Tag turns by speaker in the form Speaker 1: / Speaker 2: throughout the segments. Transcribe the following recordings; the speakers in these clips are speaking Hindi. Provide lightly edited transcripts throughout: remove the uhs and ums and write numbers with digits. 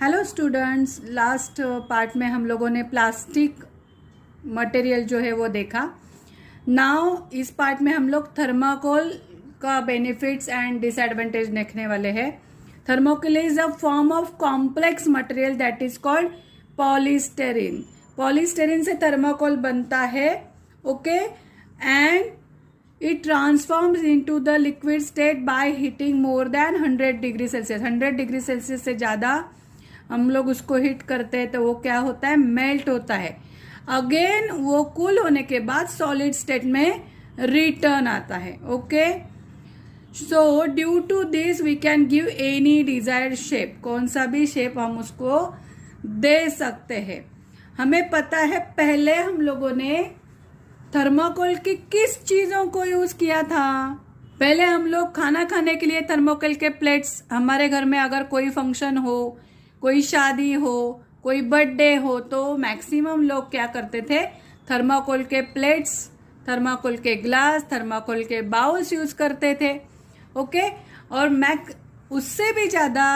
Speaker 1: हेलो स्टूडेंट्स, लास्ट पार्ट में हम लोगों ने प्लास्टिक मटेरियल जो है वो देखा। नाउ इस पार्ट में हम लोग थर्माकोल का बेनिफिट्स एंड डिसएडवांटेज देखने वाले हैं। Thermocol is a form of complex material that is called polystyrene. Polystyrene से थर्माकोल बनता है, okay, and it transforms into the liquid state by heating more than 100 degree Celsius. 100 degree Celsius से ज़्यादा हम लोग उसको हीट करते हैं तो वो क्या होता है, मेल्ट होता है। अगेन वो कूल होने के बाद सॉलिड स्टेट में रिटर्न आता है, okay. So due to this we can give any desired shape. कौन सा भी शेप हम उसको दे सकते हैं। हमें पता है पहले हम लोगों ने थर्माकोल की किस चीजों को यूज किया था। पहले हम लोग खाना खाने के लिए थर्माकोल के प्लेट्स, हमारे घर में अगर कोई फंक्शन हो, कोई शादी हो, कोई बर्थडे हो तो मैक्सिमम लोग क्या करते थे, थर्माकोल के प्लेट्स, थर्माकोल के ग्लास, थर्माकोल के बाउल्स यूज करते थे, ओके। और उससे भी ज्यादा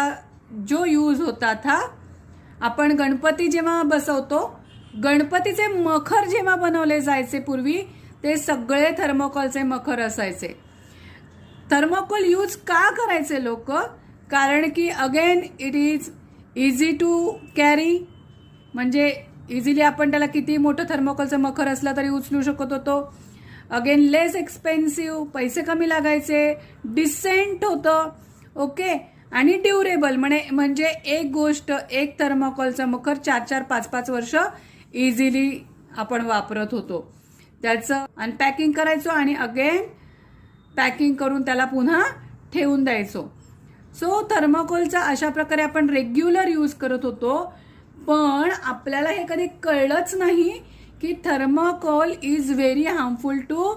Speaker 1: जो यूज होता था, आपण गणपती जेव्हा बसवतो, गणपतीचे मखर जेव्हा बनवले जायचे पूर्वी, ते सगळे थर्माकोलचे मखर असायचे। थर्माकोल यूज का करायचे लोक, कारण की again it is easy to carry, म्हणजे इझिली आपण त्याला किती मोठं थर्माकोलचं मखर असलं तरी उचलू शकत होतो। अगेन लेस एक्सपेन्सिव्ह, पैसे कमी लागायचे, डिसेंट होतं, ओके, आणि ड्युरेबल, म्हणजे एक गोष्ट, एक थर्माकोलचं मखर 4-4, 5-5 वर्ष इझिली आपण वापरत होतो। त्याचं अनपॅकिंग करायचो आणि अगेन पॅकिंग करून त्याला पुन्हा ठेवून द्यायचो। सो थर्माकोलचा अशा प्रकारे आपण रेग्युलर यूज करत होतो, पण आपल्याला हे कधी कळलंच नाही की thermocol is very harmful to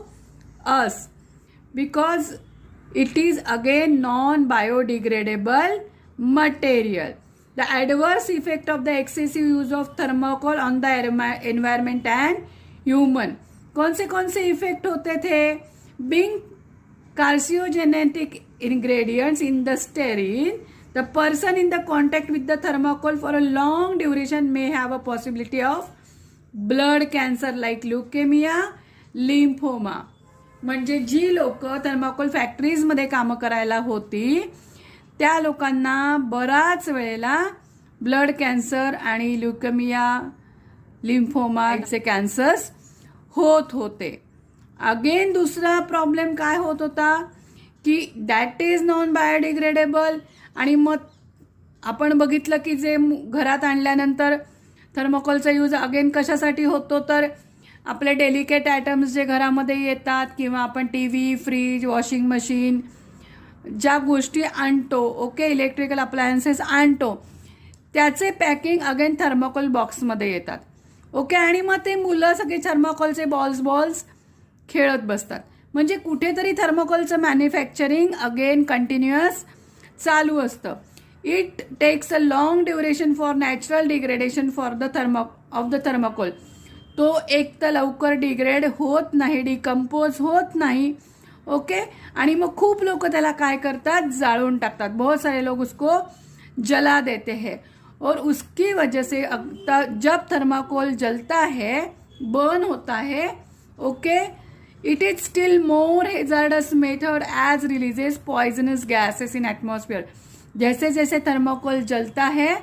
Speaker 1: us, because it is again non biodegradable material. The adverse effect of the excessive use of thermocol on the environment and human. कौन से इफेक्ट होते थे? Being carcinogenic ingredients in the stearine, the person in the contact with the thermocol for a long duration may have a possibility of blood cancer like leukemia, lymphoma. म्हणजे जी लोक थर्माकोल फॅक्टरीज मध्ये काम करायला होती त्या लोकांना बराच वेळेला ब्लड कॅन्सर आणि ल्युकेमिया, लिम्फोमाचे कॅन्सर्स होत होते। अगेन दुसरा प्रॉब्लेम काय होत होता की दॅट इज नॉन बायोडिग्रेडेबल, आणि मग आपण बघितलं की जे घरात आणल्यानंतर थर्माकोलचा यूज अगेन कशासाठी होतो, तर आपले डेलिकेट आयटम्स जे घरामध्ये येतात किंवा आपण टीव्ही, फ्रीज, वॉशिंग मशीन, ज्या गोष्टी आणतो, ओके, इलेक्ट्रिकल अप्लायन्सेस आणतो, त्याचे पॅकिंग अगेन थर्माकोल बॉक्समध्ये येतात, ओके, आणि मग ते मुलं सगळे थर्माकोलचे बॉल्स खेळत बसतात। म्हणजे कुठेतरी थर्माकोलचं मॅन्युफॅक्चरिंग अगेन कंटिन्युअस चालू असतं। It takes a long duration for natural degradation for the thermocol. तो एक तर लवकर डिग्रेड होत नाही, डिकम्पोज होत नाही, ओके, आणि मग खूप लोग त्याला काय करतात, जाळून टाकतात। बहुत सारे लोग उसको जला देते हैं और उसकी वजह से जब थर्माकोल जलता है, बर्न होता है, okay, it is still more hazardous method as releases poisonous gases in atmosphere. जैसे जैसे थर्माकोल जलता है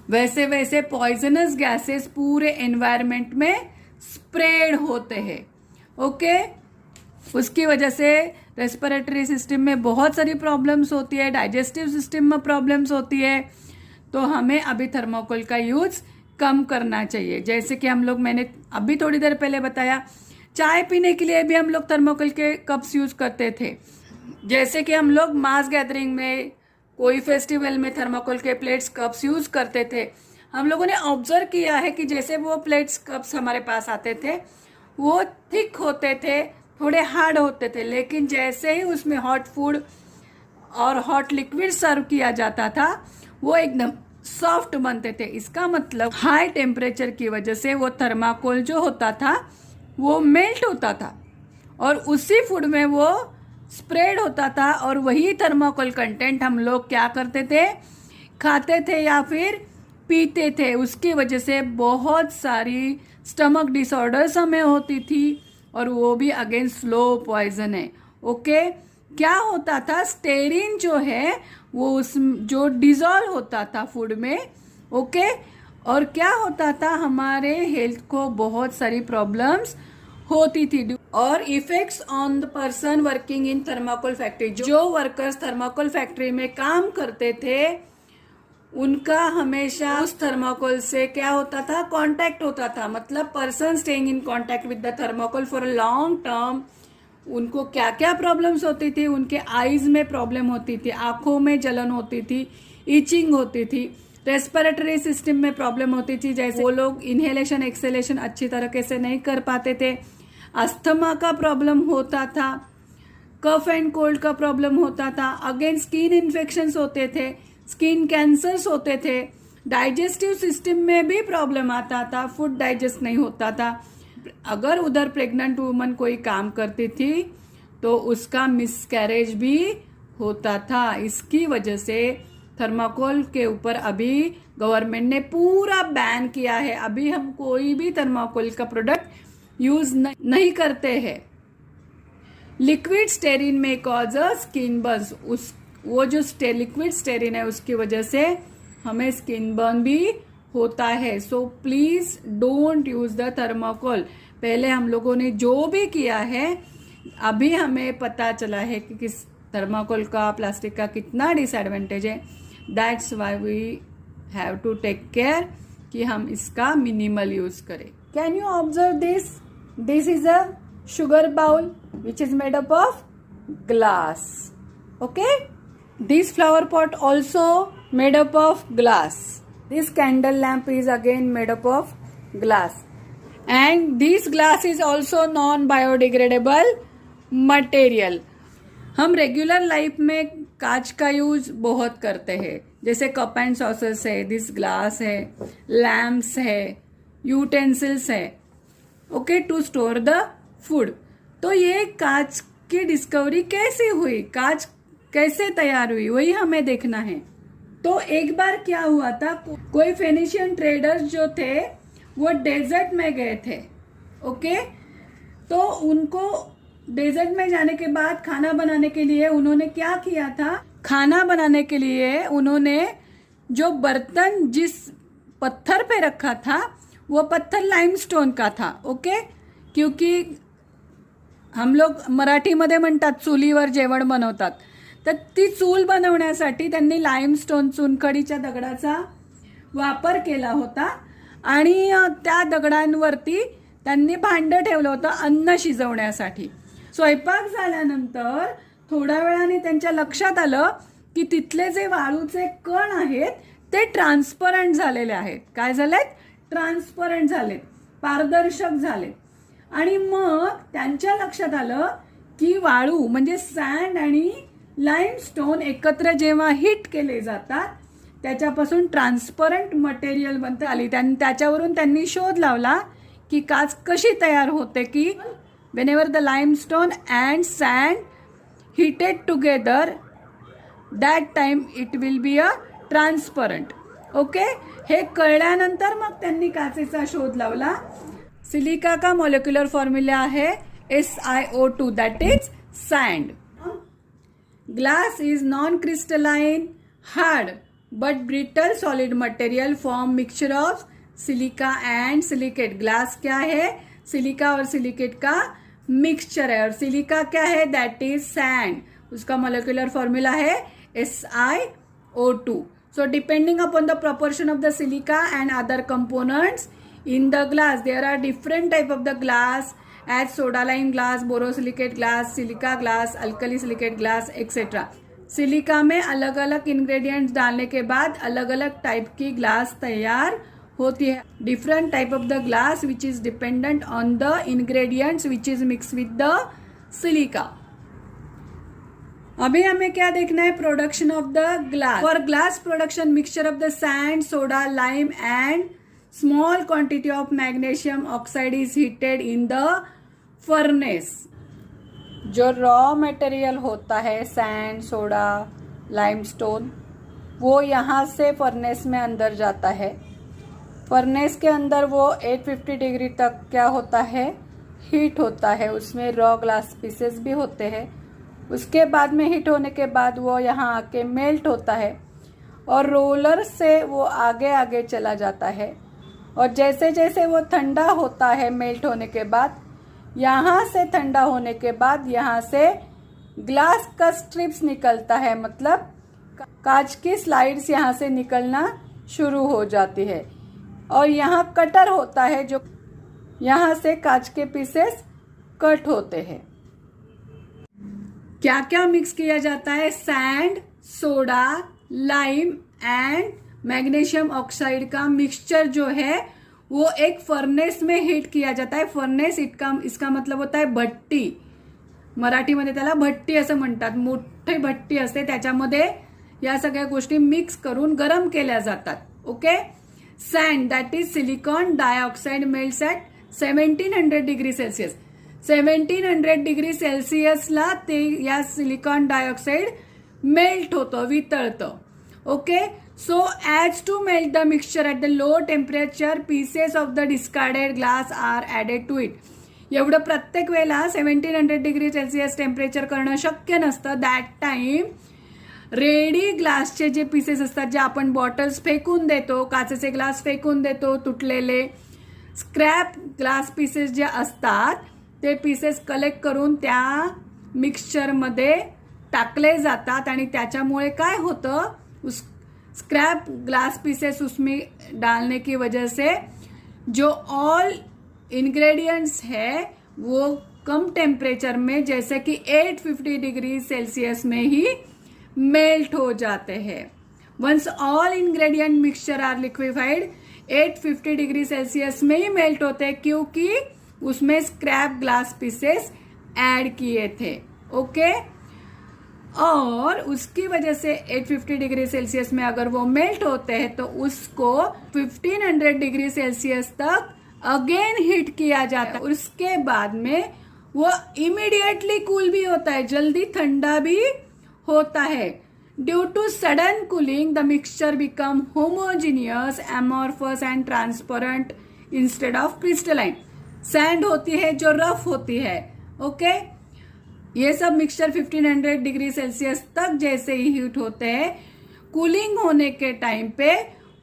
Speaker 1: वैसे वैसे पॉइजनस गैसेस पूरे एनवायरमेंट में स्प्रेड होते हैं, ओके। उसकी वजह से रेस्पिरेटरी सिस्टम में बहुत सारी प्रॉब्लम्स होती है, डाइजेस्टिव सिस्टम में प्रॉब्लम्स होती है, तो हमें अभी थर्माकोल का यूज कम करना चाहिए। जैसे कि हम लोग, मैंने अभी थोड़ी देर पहले बताया, चाय पीने के लिए भी हम लोग थर्माकोल के कप्स यूज करते थे। जैसे कि हम लोग मास गैदरिंग में, कोई फेस्टिवल में थर्माकोल के प्लेट्स, कप्स यूज करते थे। हम लोगों ने ऑब्जर्व किया है कि जैसे वो प्लेट्स, कप्स हमारे पास आते थे वो थिक होते थे, थोड़े हार्ड होते थे, लेकिन जैसे ही उसमें हॉट फूड और हॉट लिक्विड सर्व किया जाता था वो एकदम सॉफ्ट बनते थे। इसका मतलब हाई टेम्परेचर की वजह से वो थर्माकोल जो होता था वो मेल्ट होता था और उसी फूड में वो स्प्रेड होता था, और वही थर्माकोल कंटेंट हम लोग क्या करते थे, खाते थे या फिर पीते थे, उसकी वजह से बहुत सारी स्टमक डिसऑर्डर्स हमें होती थी, और वो भी अगेन स्लो पॉइजन है। ओके, क्या होता था, स्टेरिन जो है वो उस जो डिजॉल्व होता था फूड में। ओके, और क्या होता था, हमारे हेल्थ को बहुत सारी प्रॉब्लम्स होती थी। और effects on the person working in thermocol factory, जो वर्कर्स थर्माकोल फैक्ट्री में काम करते थे उनका हमेशा उस थर्माकोल से क्या होता था, कांटेक्ट होता था। मतलब person staying in contact with the thermocol for a long term, उनको क्या क्या प्रॉब्लम्स होती थी। उनके आईज में प्रॉब्लम होती थी, आंखों में जलन होती थी, इचिंग होती थी, रेस्पिरेटरी सिस्टम में प्रॉब्लम होती थी, जैसे वो लोग इनहेलेशन एक्सेलेशन अच्छी तरीके से नहीं कर पाते थे, अस्थमा का प्रॉब्लम होता था, कफ एंड कोल्ड का प्रॉब्लम होता था, अगेन स्किन इन्फेक्शंस होते थे, स्किन कैंसर्स होते थे, डाइजेस्टिव सिस्टम में भी प्रॉब्लम आता था, फूड डाइजेस्ट नहीं होता था। अगर उधर प्रेग्नेंट वुमन कोई काम करती थी तो उसका मिसकैरेज भी होता था। इसकी वजह से थर्माकोल के ऊपर अभी गवर्नमेंट ने पूरा बैन किया है। अभी हम कोई भी थर्माकोल का प्रोडक्ट यूज नहीं करते हैं। लिक्विड स्टेरिन में कॉज अ स्किन बर्न्स, वो जो लिक्विड स्टेरिन है उसकी वजह से हमें स्किन बर्न भी होता है। So please don't use the thermocol. पहले हम लोगों ने जो भी किया है, अभी हमें पता चला है कि किस थर्माकोल का, प्लास्टिक का कितना डिसएडवांटेज है। That's why we have to take care कि हम इसका मिनिमल यूज करें। Can you observe this? This is a sugar bowl which is made up of glass. Okay, this flower pot also made up of glass. This candle lamp is again made up of glass, and this glass is also non biodegradable material. हम रेगुलर लाइफ में कांच का यूज बहुत करते हैं, जैसे कप एंड सॉसर्स है, दिस ग्लास है, लैम्प्स है, यूटेंसिल्स है, okay, to store the food. तो ये कांच की डिस्कवरी कैसे हुई, कांच कैसे तैयार हुई, वही हमें देखना है। तो एक बार क्या हुआ था, कोई फेनिशियन ट्रेडर्स जो थे वो डेजर्ट में गए थे। ओके, तो उनको डेजर्ट में जाने के बाद खाना बनाने के लिए उन्होंने क्या किया था, खाना बनाने के लिए उन्होंने जो बर्तन जिस पत्थर पे रखा था वो पत्थर लाइमस्टोन का था। ओके, क्योंकि हम लोग मराठीमध्ये म्हणतात चुलीवर जेवण बनवतात, तर ती चूल बनवण्यासाठी त्यांनी लाईमस्टोन, चुनखडीच्या दगडाचा वापर केला होता, आणि त्या दगडांवरती त्यांनी भांडं ठेवलं होतं अन्न शिजवण्यासाठी। स्वयंपाक झाल्यानंतर थोड्या वेळाने त्यांच्या लक्षात आलं की तिथले जे वाळूचे कण आहेत ते ट्रान्सपरंट झालेले आहेत। काय झालेत? ट्रान्सपरंट झालेत, पारदर्शक झालेत। आणि मग त्यांच्या लक्षात आलं की वाळू म्हणजे सँड आणि लाईमस्टोन एकत्र जेव्हा हिट केले जातात त्याच्यापासून ट्रान्सपरंट मटेरियल बनते आली। त्याच्यावरून त्यांनी शोध लावला की काच कशी तयार होते, की whenever the limestone and sand heated together that time it will be a transparent. Okay, हे कळल्यानंतर मग त्यांनी काचेचा शोध लावला। सिलिका का मॉलिक्यूलर फॉर्म्यूला है SiO2, that is sand. Glass is non crystalline, hard but brittle solid material form mixture of silica and silicate. Glass क्या है? सिलिका और सिलिकेट का मिक्सचर है, और सिलिका क्या है? That is sand. उसका मॉलिक्यूलर फॉर्मूला है SiO2। So depending upon the proportion of the silica and other components in the glass, there are different type of the glass as soda lime glass, borosilicate glass, silica glass, alkali silicate glass, etc. Silica में अलग अलग इंग्रेडिएंट्स डालने के बाद अलग अलग टाइप की ग्लास तैयार होती है। Different type of the glass which is dependent on the ingredients which is mix with the silica. अभी हमें क्या देखना है? Production of the glass. For glass production mixture of the sand, soda, lime and small quantity of magnesium oxide is heated in the furnace. जो रॉ मटेरियल होता है सैंड, सोडा, लाइमस्टोन, वो यहाँ से फर्नेस में अंदर जाता है। फर्नेस के अंदर वो 850 डिग्री तक क्या होता है, हीट होता है। उसमें रॉ ग्लास पीसेस भी होते हैं। उसके बाद में हीट होने के बाद वो यहाँ आके मेल्ट होता है और रोलर से वो आगे आगे चला जाता है। और जैसे जैसे वो ठंडा होता है मेल्ट होने के बाद, यहाँ से ठंडा होने के बाद यहाँ से ग्लास का स्ट्रिप्स निकलता है, मतलब कांच की स्लाइड्स यहाँ से निकलना शुरू हो जाती है। और यहाँ कटर होता है जो यहाँ से कांच के पीसेस कट होते हैं। क्या क्या मिक्स किया जाता है? Sand, soda, lime and magnesium oxide का मिक्सचर जो है वो एक फर्नेस में हीट किया जाता है। फर्नेस इसका मतलब होता है भट्टी। मराठीमध्ये त्याला भट्टी असं म्हणतात। मोठी भट्टी असते, त्याच्यामध्ये या सगळ्या गोष्टी मिक्स करून गरम केल्या जातात। Okay. Sand that is silicon dioxide melts at 1700 degree Celsius. 1700 degree सेल्सियसला ते या सिलिकॉन डायऑक्साइड मेल्ट होतं, वितळतं। Okay. So as to melt the mixture at the low temperature, pieces of the discarded glass are added to it. एवढं प्रत्येक वेळेला 1700 डिग्री सेल्सिअस टेम्परेचर करणं शक्य नसतं। दॅट टाइम रेडी ग्लासचे जे पीसेस असतात, जे आपण बॉटल्स फेकून देतो, काचेचे ग्लास फेकून देतो, तुटलेले स्क्रॅप ग्लास पीसेस जे असतात ते पीसेस कलेक्ट करून त्या मिक्सचरमध्ये टाकले जातात आणि त्याच्यामुळे काय होतं, उस स्क्रैप ग्लास पीसेस उसमें डालने की वजह से जो ऑल इंग्रेडिएंट्स है वो कम टेम्परेचर में, जैसे कि 850 डिग्री सेल्सियस में ही मेल्ट हो जाते हैं। Once all ingredient mixture are liquified, 850 degree Celsius में ही मेल्ट होते हैं, क्योंकि उसमें स्क्रैप ग्लास पीसेस ऐड किए थे। ओके। और उसकी वजह से 850 डिग्री सेल्सियस में अगर वो मेल्ट होते हैं तो उसको 1500 डिग्री सेल्सियस तक अगेन हीट किया जाता है। उसके बाद में वो इमीडिएटली कूल भी होता है, जल्दी ठंडा भी होता है। Due to sudden cooling the mixture become homogeneous, amorphous and transparent instead of crystalline. Sand होती है जो रफ होती है। ओके। ये सब मिक्सचर 1500 डिग्री सेल्सियस तक जैसे ही हीट होते हैं, कूलिंग होने के टाइम पे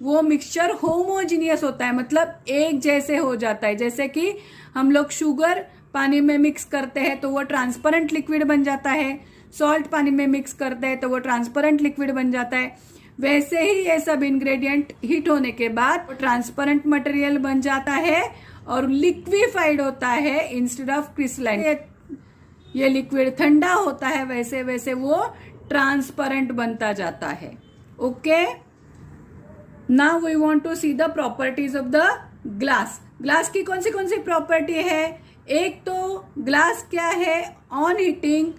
Speaker 1: वो मिक्सचर होमोजीनियस होता है, मतलब एक जैसे हो जाता है। जैसे कि हम लोग शुगर पानी में मिक्स करते हैं तो वो ट्रांसपेरेंट लिक्विड बन जाता है, सॉल्ट पानी में मिक्स करते हैं तो वो ट्रांसपेरेंट लिक्विड बन जाता है। वैसे ही ये सब इंग्रेडिएंट हीट होने के बाद ट्रांसपेरेंट मटेरियल बन जाता है और लिक्विफाइड होता है इंस्टेड ऑफ क्रिस्टलाइन। ये लिक्विड ठंडा होता है, वैसे वैसे वो ट्रांसपेरेंट बनता जाता है। Okay. Now we want to see the properties of the glass. Glass की कौन सी प्रॉपर्टी है? एक तो ग्लास क्या है, on heating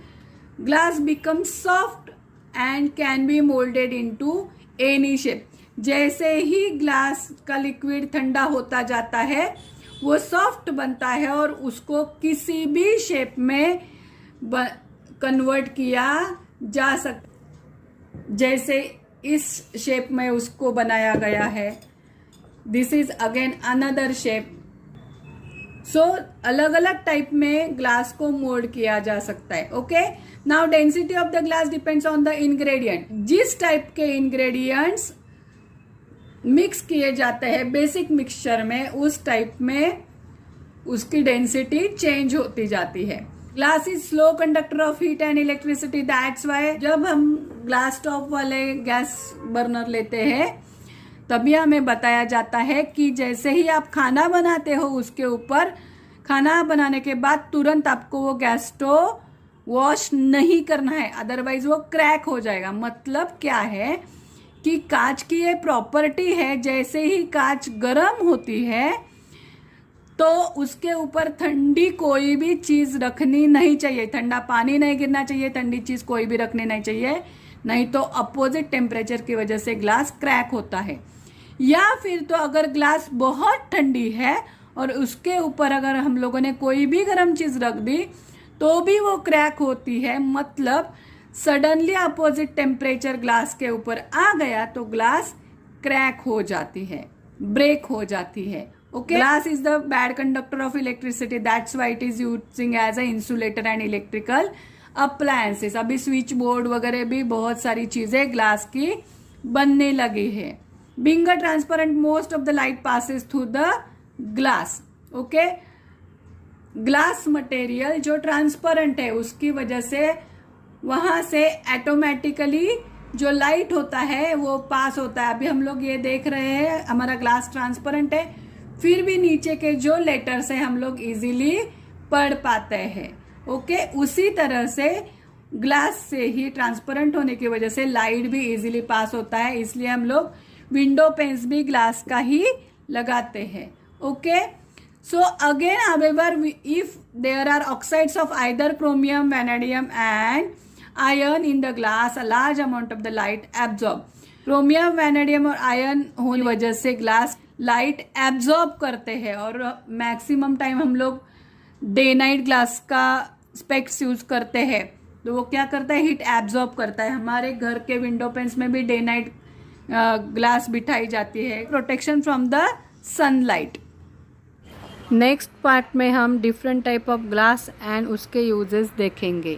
Speaker 1: glass become soft and can be moulded into any shape. जैसे ही ग्लास का लिक्विड ठंडा होता जाता है वो सॉफ्ट बनता है और उसको किसी भी शेप में कन्वर्ट किया जा सकता, जैसे इस शेप में उसको बनाया गया है। This is again another shape. So अलग अलग टाइप में ग्लास को मोल्ड किया जा सकता है। Okay. Now density of the glass depends on the ingredient. जिस टाइप के इंग्रेडिएंट्स मिक्स किए जाते हैं बेसिक मिक्सचर में, उस टाइप में उसकी डेंसिटी चेंज होती जाती है। Glass is slow conductor of heat and electricity, that's why जब हम ग्लास टॉप वाले गैस बर्नर लेते हैं तभी हमें बताया जाता है कि जैसे ही आप खाना बनाते हो उसके ऊपर खाना बनाने के बाद तुरंत आपको वो गैस स्टोव वॉश नहीं करना है, अदरवाइज वो क्रैक हो जाएगा। मतलब क्या है कि कांच की ये प्रॉपर्टी है, जैसे ही कांच गर्म होती है तो उसके ऊपर ठंडी कोई भी चीज रखनी नहीं चाहिए, ठंडा पानी नहीं गिरना चाहिए, ठंडी चीज कोई भी रखनी नहीं चाहिए, नहीं तो अपोजिट टेम्परेचर की वजह से ग्लास क्रैक होता है। या फिर तो अगर ग्लास बहुत ठंडी है और उसके ऊपर अगर हम लोगों ने कोई भी गर्म चीज रख दी तो भी वो क्रैक होती है। मतलब सडनली अपोजिट टेम्परेचर ग्लास के ऊपर आ गया तो ग्लास क्रैक हो जाती है, ब्रेक हो जाती है. Okay, glass is the bad conductor of electricity, that's why it is using as a insulator and electrical appliances. अभी स्विच बोर्ड वगैरह भी बहुत सारी चीजें ग्लास की बनने लगी है. Being a transparent most of the light passes through the glass. Okay, glass material जो ट्रांसपेरेंट है उसकी वजह से वहां से ऑटोमेटिकली जो लाइट होता है वो पास होता है. अभी हम लोग ये देख रहे हैं हमारा ग्लास ट्रांसपेरेंट है, फिर भी नीचे के जो लेटर्स है हम लोग इजीली पढ़ पाते हैं. ओके, उसी तरह से ग्लास से ही ट्रांसपेरेंट होने की वजह से लाइट भी इजीली पास होता है, इसलिए हम लोग विंडो पेन्स भी ग्लास का ही लगाते हैं. Okay, so again however if there are oxides of either chromium, vanadium and iron in the glass, a large amount of the light absorb. Chromium, vanadium और आयन होने की वजह से ग्लास लाइट एब्जॉर्ब करते हैं और मैक्सिमम टाइम हम लोग डे नाइट ग्लास का स्पेक्स यूज करते हैं तो वो क्या करता है, हीट एब्जॉर्ब करता है. हमारे घर के विंडो पेन्स में भी डे नाइट ग्लास बिठाई जाती है, protection from the sunlight. Next part में हम different type of glass and उसके यूजेस देखेंगे.